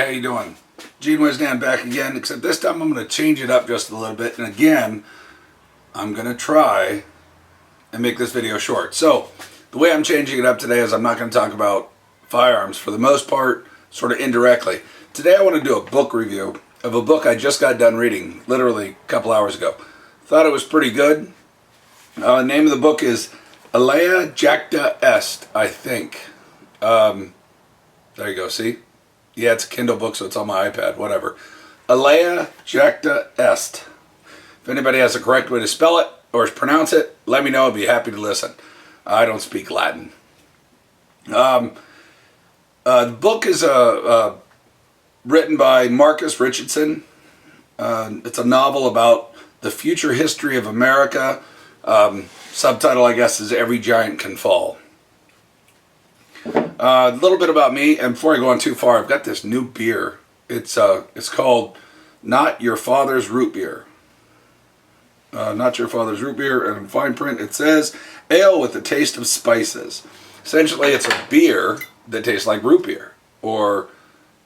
how you doing? Gene Wisnan back again, except this time I'm going to change it up just a little bit. And again, I'm going to try and make this video short. So, the way I'm changing it up today is I'm not going to talk about firearms for the most part, sort of indirectly. Today I want to do a book review of a book I just got done reading, literally a couple hours ago. Thought it was pretty good. The name of the book is Alea Jacta Est, I think. There you go, see? Yeah, it's a Kindle book, so it's on my iPad, whatever. Alea Jacta Est. If anybody has a correct way to spell it or pronounce it, let me know. I'd be happy to listen. I don't speak Latin. The book is written by Marcus Richardson. It's a novel about the future history of America. Subtitle, I guess, is Every Giant Can Fall. A little bit about me, and before I go on too far, I've got this new beer. It's called Not Your Father's Root Beer. Not Your Father's Root Beer, and in fine print it says, ale with a taste of spices. Essentially, it's a beer that tastes like root beer. Or,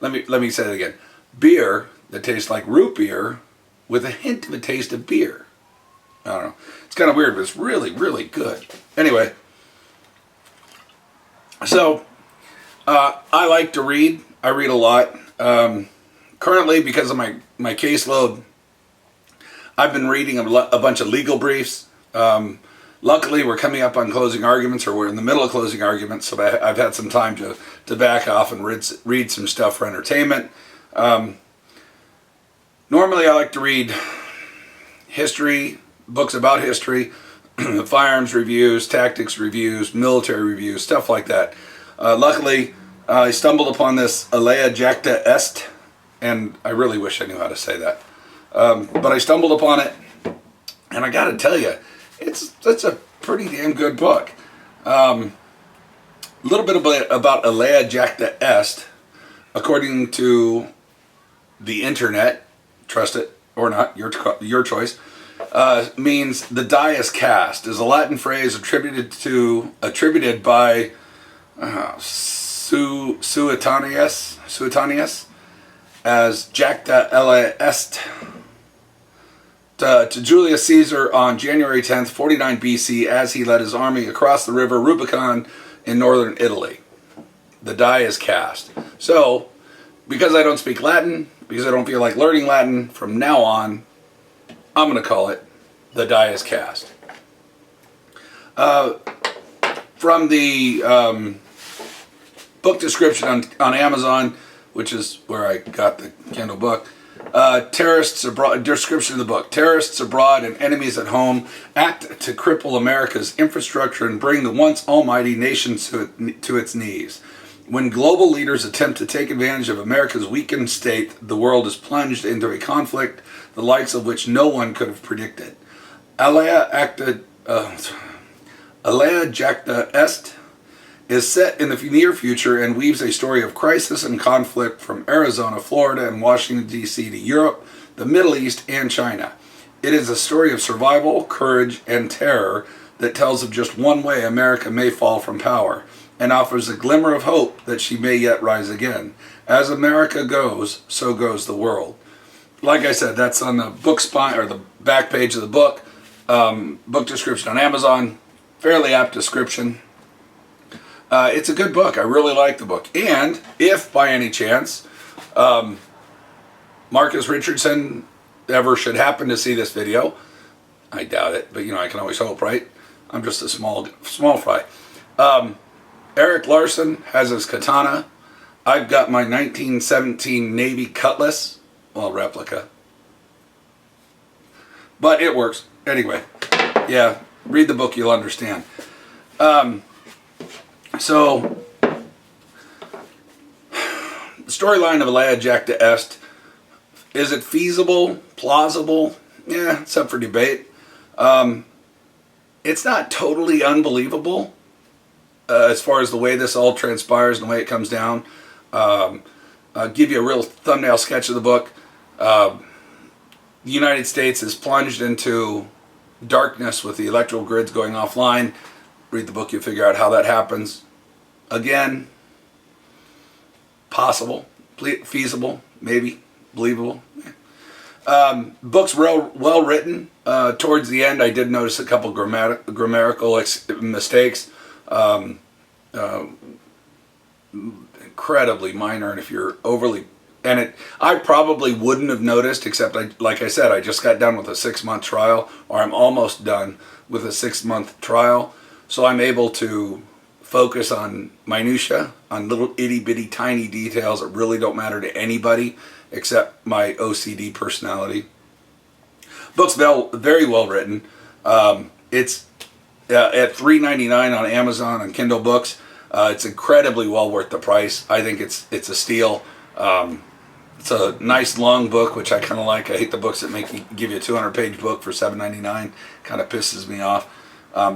let me say it again. Beer that tastes like root beer with a hint of a taste of beer. I don't know. It's kind of weird, but it's really, really good. Anyway, so I like to read. I read a lot. Currently, because of my caseload, I've been reading a bunch of legal briefs. Luckily, we're coming up on closing arguments, or we're in the middle of closing arguments, so I've had some time to back off and read some stuff for entertainment. Normally, I like to read history, books about history, firearms reviews, tactics reviews, military reviews, stuff like that. Luckily, I stumbled upon this Alea Jacta Est, and I really wish I knew how to say that. But I stumbled upon it, and I got to tell you, it's a pretty damn good book. A little bit about Alea Jacta Est, according to the internet, trust it or not, your choice, means the die is cast, is a Latin phrase attributed by Suetonius as Jacta Alea Est to Julius Caesar on January 10th, 49 BC, as he led his army across the river Rubicon in northern Italy. The die is cast. So, because I don't speak Latin, because I don't feel like learning Latin, from now on, I'm going to call it The Die is Cast. From the book description on Amazon, which is where I got the Kindle book, terrorists abroad, description of the book, terrorists abroad and enemies at home act to cripple America's infrastructure and bring the once almighty nation to its knees. When global leaders attempt to take advantage of America's weakened state, the world is plunged into a conflict the likes of which no one could have predicted. Alea Jacta Est is set in the near future and weaves a story of crisis and conflict from Arizona, Florida, and Washington, D.C. to Europe, the Middle East, and China. It is a story of survival, courage, and terror that tells of just one way America may fall from power, and offers a glimmer of hope that she may yet rise again. As America goes, so goes the world. Like I said, that's on the book spine, or the back page of the book. Book description on Amazon. Fairly apt description. It's a good book. I really like the book. And if by any chance Marcus Richardson ever should happen to see this video, I doubt it, but I can always hope, right? I'm just a small fry. Eric Larson has his katana. I've got my 1917 Navy cutlass. Well, replica. But it works. Anyway, yeah, read the book, you'll understand. So, the storyline of Alea Jacta Est, is it feasible, plausible? Yeah, it's up for debate. It's not totally unbelievable as far as the way this all transpires and the way it comes down. I'll give you a real thumbnail sketch of the book. The United States is plunged into darkness with the electrical grids going offline. Read the book, you'll figure out how that happens. Again, possible, feasible, maybe, believable. Book's well written. Towards the end, I did notice a couple grammatical mistakes. Incredibly minor, and if you're overly... I probably wouldn't have noticed, except like I said, I just got done with a 6-month trial, or I'm almost done with a 6-month trial, so I'm able to focus on minutia, on little itty bitty tiny details that really don't matter to anybody except my OCD personality. Book's very well written. It's at $3.99 on Amazon and Kindle Books. It's incredibly well worth the price. I think it's a steal. It's a nice long book, which I kind of like. I hate the books that give you a 200-page book for $7.99. Kind of pisses me off.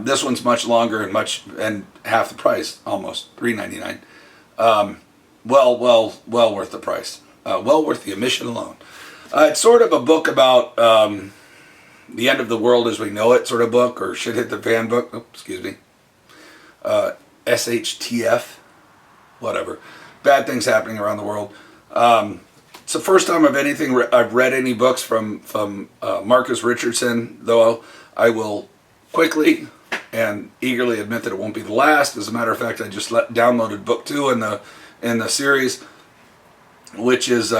This one's much longer and half the price, almost $3.99. Well worth the price. Well worth the omission alone. It's sort of a book about the end of the world as we know it, sort of book, or shit hit the fan book. Oh, excuse me. SHTF, whatever. Bad things happening around the world. It's the first time I've read any books from Marcus Richardson, though I will quickly and eagerly admit that it won't be the last. As a matter of fact, I just downloaded book 2 in the series, which is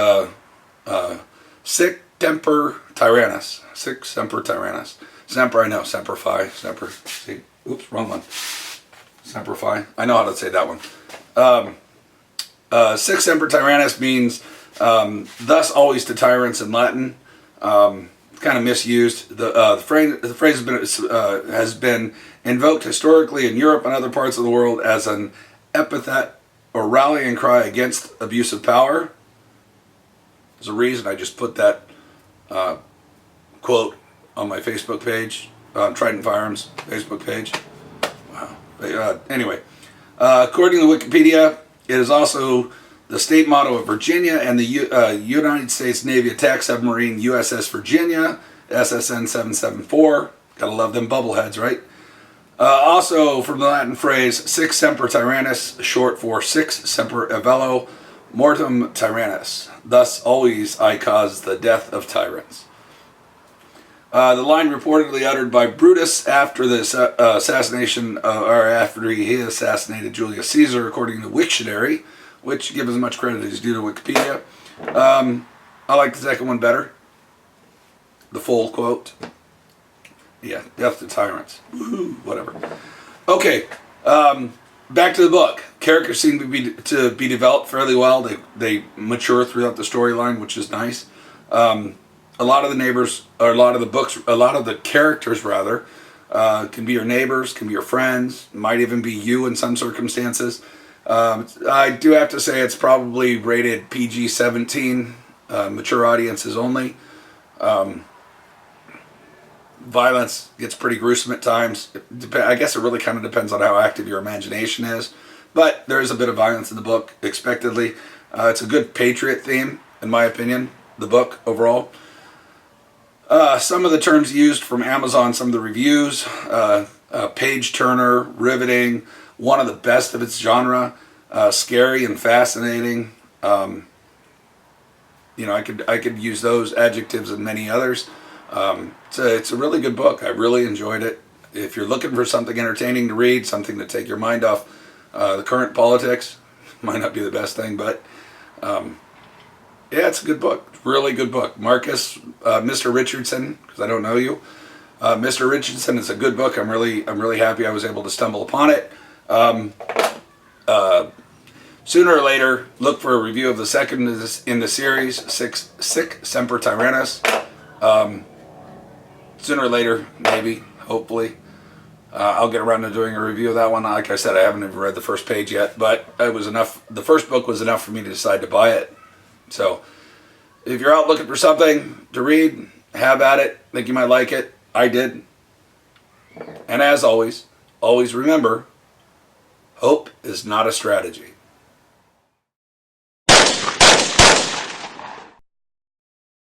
Sic Temper Tyrannus. Sic Semper Tyrannus. Semper, I know. Semper Fi. Semper. See, oops, wrong one. Semper Fi. I know how to say that one. Sic Semper Tyrannus means thus always to tyrants in Latin. Kind of misused. The phrase has been invoked historically in Europe and other parts of the world as an epithet or rallying cry against abuse of power. There's a reason I just put that quote on my Facebook page, Trident Firearms Facebook page. Wow. But, anyway, according to Wikipedia, it is also the state motto of Virginia and the United States Navy attack submarine USS Virginia, SSN 774. Gotta love them bubbleheads, right? Also from the Latin phrase Sic Semper Tyrannus, short for Sic Semper Avello Mortem Tyrannus. Thus always I cause the death of tyrants. The line reportedly uttered by Brutus after the assassination, or after he assassinated Julius Caesar, according to Wiktionary, which give as much credit as due to Wikipedia. I like the second one better. The full quote. Yeah, death to tyrants. Woohoo, whatever. Okay, back to the book. Characters seem to be developed fairly well. They mature throughout the storyline, which is nice. A lot of the neighbors, or a lot of the characters rather, can be your neighbors, can be your friends, might even be you in some circumstances. I do have to say it's probably rated PG-17, mature audiences only. Violence gets pretty gruesome at times. I guess it really kind of depends on how active your imagination is. But there is a bit of violence in the book, expectedly. It's a good patriot theme, in my opinion, the book overall. Some of the terms used from Amazon, some of the reviews, page turner, riveting, one of the best of its genre, scary and fascinating. I could use those adjectives and many others. It's a really good book. I really enjoyed it. If you're looking for something entertaining to read, something to take your mind off the current politics, might not be the best thing, but yeah, it's a good book. Really good book. Marcus, Mr. Richardson, because I don't know you. Mr. Richardson is a good book. I'm really happy I was able to stumble upon it. Sooner or later, look for a review of the second in the series, Sic Semper Tyrannus. Sooner or later, maybe, hopefully, I'll get around to doing a review of that one. Like I said, I haven't even read the first page yet, but it was enough. The first book was enough for me to decide to buy it. So, if you're out looking for something to read, have at it. Think you might like it. I did. And as always remember, hope is not a strategy.